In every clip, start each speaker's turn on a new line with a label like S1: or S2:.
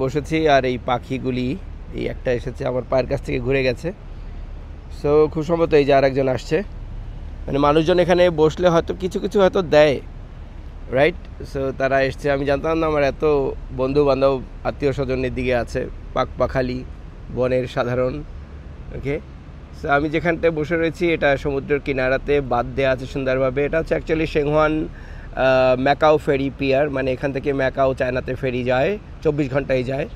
S1: বসেছি আর এই পাখিগুলি এই একটা এসেছে আমার পায়ের কাছ থেকে ঘুরে গেছে। সো খুব সম্ভবত এই যে আরেকজন আসছে, মানে মানুষজন এখানে বসলে হয়তো কিছু কিছু হয়তো দেয়, রাইট? সো তারা এসছে, আমি জানতাম না আমার এত বন্ধু বান্ধব আত্মীয় স্বজনের দিকে আছে, পাখালি বনের সাধারণ। ওকে, সো আমি যেখানটায় বসে রয়েছি এটা সমুদ্রের কিনারাতে বাদ দেওয়া আছে সুন্দরভাবে। এটা হচ্ছে অ্যাকচুয়ালি সেংহান ম্যাকাও ফেরি পিয়ার, মানে এখান থেকে ম্যাকাও চায়নাতে ফেরি যায়, 24 ঘন্টায় যায়।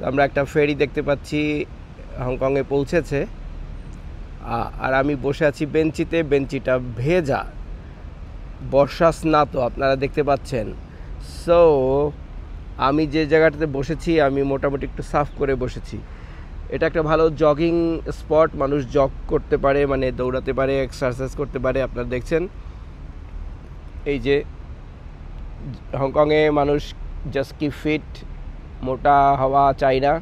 S1: আমরা একটা ফেরি দেখতে পাচ্ছি হংকংয়ে পৌঁছেছে, আর আমি বসে আছি বেঞ্চিতে। বেঞ্চিটা ভেজা, বর্ষা স্নাত আপনারা দেখতে পাচ্ছেন। সো আমি যে জায়গাটাতে বসেছি আমি মোটামুটি একটু সাফ করে বসেছি। এটা একটা ভালো জগিং স্পট, মানুষ জগ করতে পারে, মানে দৌড়াতে পারে, এক্সারসাইজ করতে পারে। আপনারা দেখছেন এই যে হংকংয়ে মানুষ জাস্ট কি ফিট, মোটা হওয়া চাই না।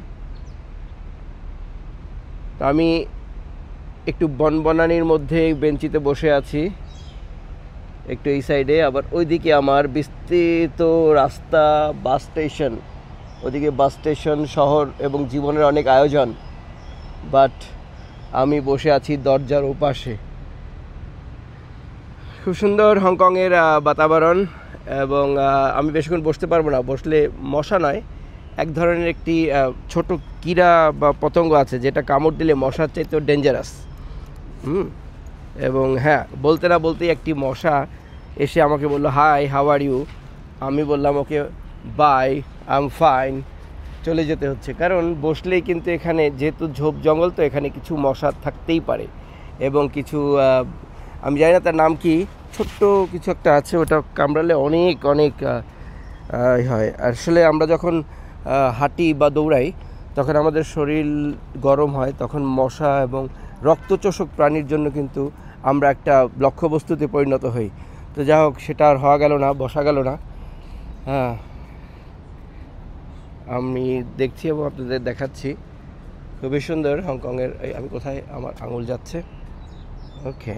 S1: তো আমি একটু বনবনানির মধ্যে বেঞ্চিতে বসে আছি, একটু এই সাইডে, আবার ওইদিকে আমার বিস্তৃত রাস্তা, বাস স্টেশন, ওদিকে বাস স্টেশন, শহর এবং জীবনের অনেক আয়োজন। বাট আমি বসে আছি দরজার ওপাশে। খুব সুন্দর হংকংয়ের বাতাবরণ, এবং আমি বেশিক্ষণ বসতে পারবো না, বসলে মশা নয়, এক ধরনের একটি ছোট কীড়া বা পতঙ্গ আছে যেটা কামড় দিলে মশার চাইতেও ডেঞ্জারাস। এবং হ্যাঁ, বলতে না বলতেই একটি মশা এসে আমাকে বললো, হাই, হাউ আর ইউ। আমি বললাম okay bye, I am fine. চলে যেতে হচ্ছে, কারণ বসলেই কিন্তু এখানে যেহেতু ঝোপ জঙ্গল, তো এখানে কিছু মশা থাকতেই পারে। এবং কিছু আমি জানি না তার নাম কি, ছোট্ট কিছু একটা আছে, ওটা কামড়ালে অনেক অনেক হয়। আসলে আমরা যখন হাঁটি বা দৌড়াই তখন আমাদের শরীর গরম হয়, তখন মশা এবং রক্তচোষক প্রাণীর জন্য কিন্তু আমরা একটা লক্ষ্যবস্তুতে পরিণত হই। তো যাই হোক, সেটা আর হওয়া গেল না, বসা গেল না। হ্যাঁ, আমি দেখছি এবং আপনাদের দেখাচ্ছি, খুবই সুন্দর হংকংয়ের। আমি কোথায়, আমার আঙুল যাচ্ছে। ওকে,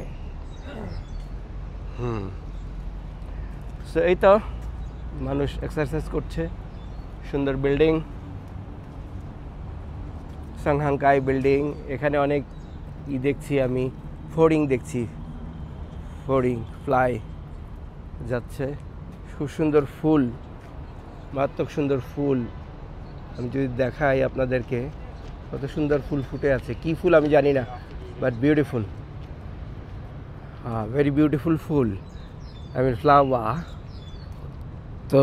S1: সো এই তো মানুষ এক্সারসাইজ করছে, সুন্দর বিল্ডিং, সাংহাংকাই বিল্ডিং। এখানে অনেক দেখছি, আমি ফড়িং দেখছি, ফড়িং ফ্লাই যাচ্ছে। খুব সুন্দর ফুল, মারাত্মক সুন্দর ফুল। আমি যদি দেখাই আপনাদেরকে, কত সুন্দর ফুল ফুটে আছে। কি ফুল আমি জানি না, বাট বিউটিফুল, ভেরি বিউটিফুল ফুল, আই মিন ফ্লাওয়ার। তো